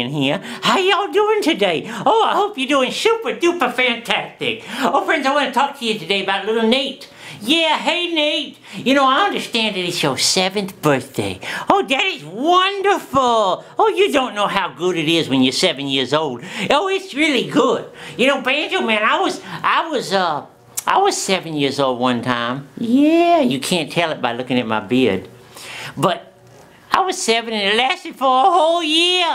being here. How y'all doing today? Oh, I hope you're doing super duper fantastic. Oh, friends, I want to talk to you today about little Nate. Yeah, hey Nate. You know, I understand that it's your 7th birthday. Oh, that is wonderful. Oh, you don't know how good it is when you're 7 years old. Oh, it's really good. You know, Banjo Man, I was 7 years old one time. Yeah, you can't tell it by looking at my beard. But I was 7 and it lasted for a whole year.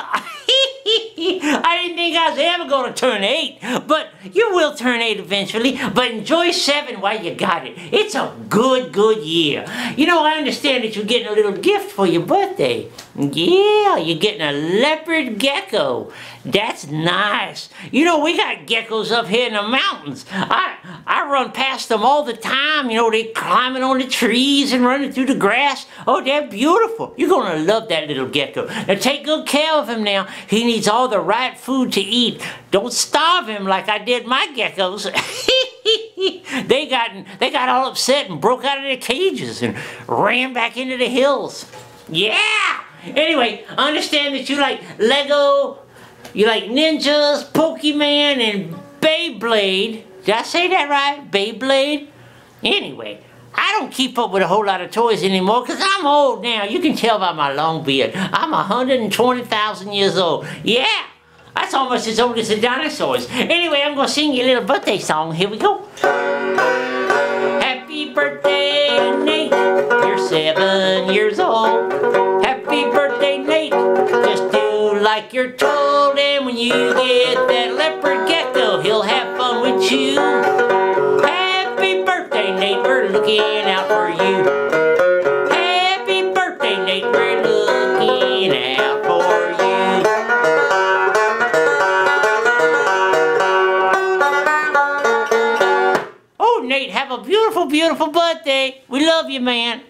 I didn't think I was ever going to turn 8. But you will turn 8 eventually. But enjoy 7 while you got it. It's a good year. You know, I understand that you're getting a little gift for your birthday. Yeah, you're getting a leopard gecko. That's nice. You know, we got geckos up here in the mountains. I run past them all the time. You know, they climbing on the trees and running through the grass. Oh, they're beautiful. You're going to love that little gecko. Now, take good care of him now. He needs all the right food to eat. Don't starve him like I did my geckos. They got all upset and broke out of their cages and ran back into the hills. Yeah! Anyway, I understand that you like Lego, you like ninjas, Pokemon, and Beyblade. Did I say that right? Beyblade? Anyway, I don't keep up with a whole lot of toys anymore because I'm old now. You can tell by my long beard. I'm 120,000 years old. Yeah, that's almost as old as the dinosaurs. Anyway, I'm going to sing you a little birthday song. Here we go. Happy birthday, Nate. You're 7 years old. Happy birthday, Nate. Just do like you're told. And when you get that leopard gecko, he'll have fun with you. Happy birthday, Nate. We're looking out for you. Happy birthday, Nate. We're looking out for you. Oh, Nate, have a beautiful, beautiful birthday. We love you, man.